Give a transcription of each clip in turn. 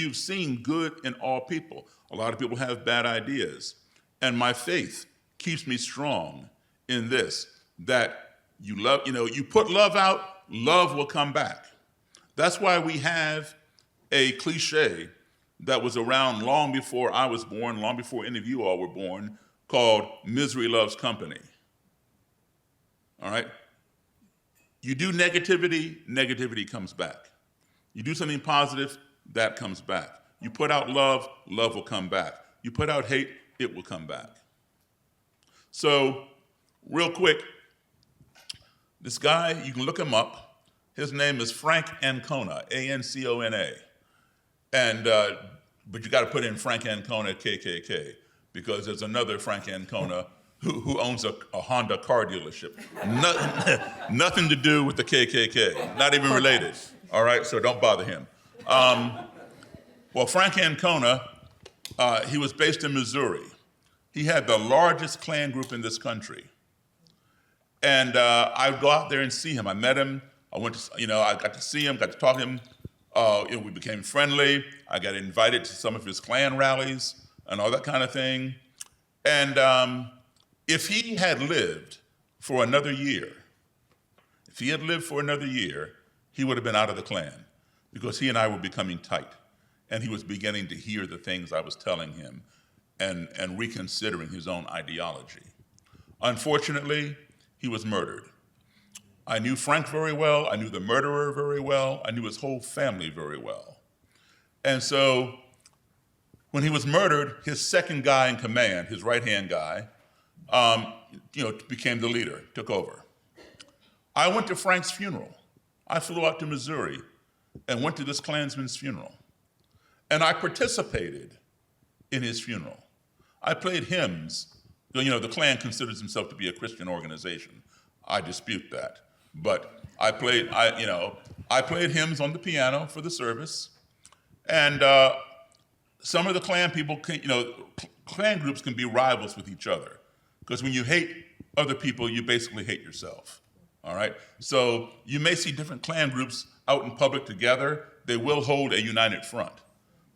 you've seen good in all people. A lot of people have bad ideas. And my faith keeps me strong in this, that you love, you put love out, love will come back. That's why we have a cliche that was around long before I was born, long before any of you all were born, called misery loves company. All right? You do negativity, negativity comes back. You do something positive, that comes back. You put out love, love will come back. You put out hate, it will come back. So, real quick, this guy, you can look him up. His name is Frank Ancona, A-N-C-O-N-A. And, but you got to put in Frank Ancona, KKK, because there's another Frank Ancona who owns a Honda car dealership. Nothing to do with the KKK, not even related. All right, so don't bother him. Well, Frank Ancona, he was based in Missouri. He had the largest Klan group in this country. And I would go out there and see him. I met him. I went to, I got to see him, got to talk to him. We became friendly. I got invited to some of his Klan rallies and all that kind of thing. And if he had lived for another year, he would have been out of the Klan, because he and I were becoming tight. And he was beginning to hear the things I was telling him and reconsidering his own ideology. Unfortunately, he was murdered. I knew Frank very well. I knew the murderer very well. I knew his whole family very well. And so when he was murdered, his second guy in command, his right-hand guy, became the leader, took over. I went to Frank's funeral. I flew out to Missouri and went to this Klansman's funeral. And I participated in his funeral. I played hymns. The Klan considers himself to be a Christian organization. I dispute that. But I played hymns on the piano for the service. And some of the Klan people, Klan groups can be rivals with each other. Because when you hate other people, you basically hate yourself. All right? So you may see different Klan groups out in public together. They will hold a united front.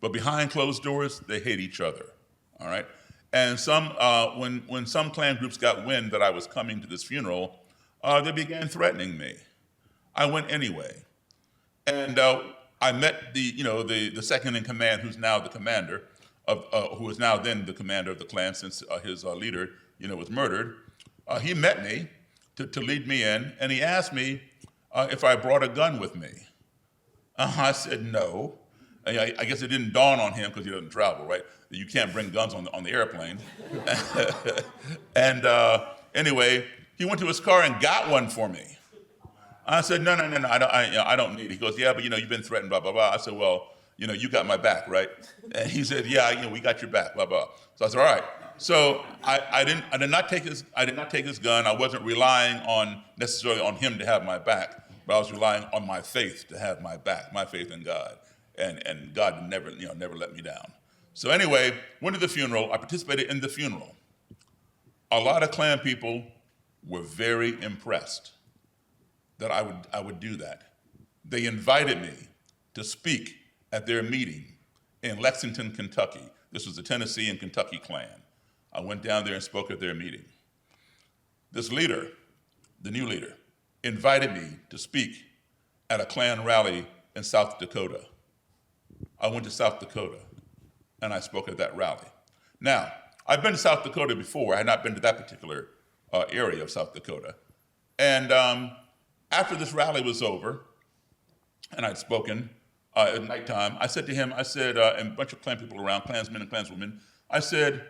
But behind closed doors, they hate each other. All right? And when some Klan groups got wind that I was coming to this funeral, they began threatening me. I went anyway. And I met the second in command, who's now the commander, who is now then the commander of the Klan since his leader was murdered. He met me to lead me in, and he asked me if I brought a gun with me. I said no. I guess it didn't dawn on him, because he doesn't travel, right? You can't bring guns on the airplane. And anyway, he went to his car and got one for me. I said, no, I don't need it. He goes, yeah, but you've been threatened, blah, blah, blah. I said, well, you got my back, right? And he said, yeah, we got your back, blah, blah. So I said, all right. So I did not take his gun. I wasn't relying necessarily on him to have my back, but I was relying on my faith to have my back, my faith in God. And God never let me down. So anyway, went to the funeral. I participated in the funeral. A lot of Klan people were very impressed that I would do that. They invited me to speak at their meeting in Lexington, Kentucky. This was the Tennessee and Kentucky Klan. I went down there and spoke at their meeting. This leader, the new leader, invited me to speak at a Klan rally in South Dakota. I went to South Dakota, and I spoke at that rally. Now, I've been to South Dakota before. I had not been to that particular area of South Dakota. And after this rally was over, and I'd spoken at nighttime, I said to him, and a bunch of Klan people around, Klansmen and Klanswomen, I said,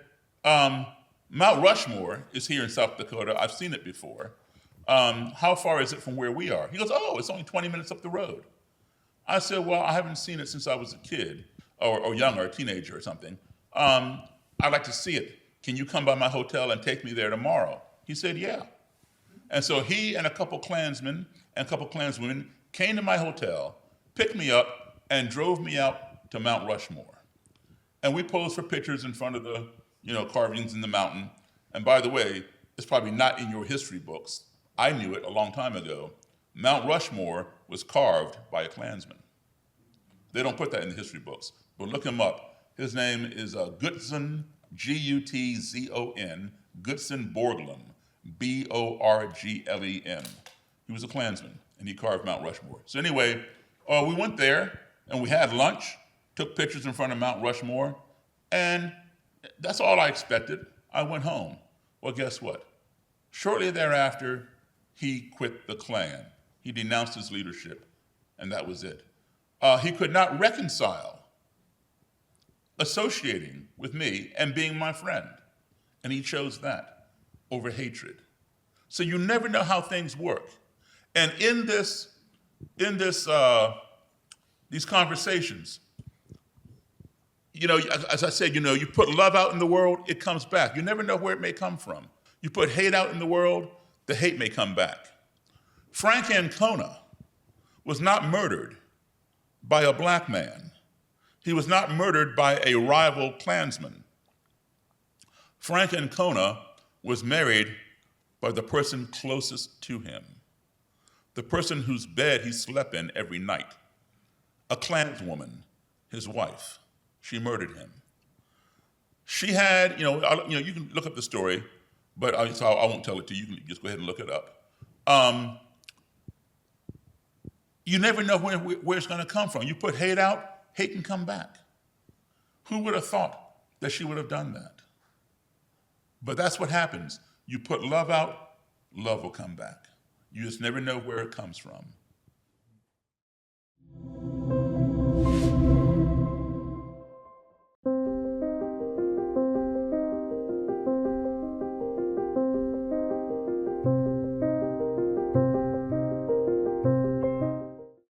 Mount Rushmore is here in South Dakota. I've seen it before. How far is it from where we are? He goes, oh, it's only 20 minutes up the road. I said, well, I haven't seen it since I was a kid or young or a teenager or something. I'd like to see it. Can you come by my hotel and take me there tomorrow? He said, yeah. And so he and a couple Klansmen and a couple Klanswomen came to my hotel, picked me up, and drove me out to Mount Rushmore. And we posed for pictures in front of the carvings in the mountain. And by the way, it's probably not in your history books. I knew it a long time ago. Mount Rushmore was carved by a Klansman. They don't put that in the history books, but look him up. His name is Gutzon, Gutzon, Gutzon Borglum, Borglem. He was a Klansman, and he carved Mount Rushmore. So anyway, we went there, and we had lunch, took pictures in front of Mount Rushmore, and that's all I expected. I went home. Well, guess what? Shortly thereafter, he quit the Klan. He denounced his leadership, and that was it. He could not reconcile associating with me and being my friend, and he chose that over hatred. So you never know how things work. And in these conversations, as I said, you put love out in the world, it comes back. You never know where it may come from. You put hate out in the world, the hate may come back. Frank Ancona was not murdered by a black man. He was not murdered by a rival Klansman. Frank Ancona was married by the person closest to him, the person whose bed he slept in every night, a Klanswoman, his wife. She murdered him. She had, you can look up the story, but I won't tell it to you. You can just go ahead and look it up. You never know where it's going to come from. You put hate out, hate can come back. Who would have thought that she would have done that? But that's what happens. You put love out, love will come back. You just never know where it comes from.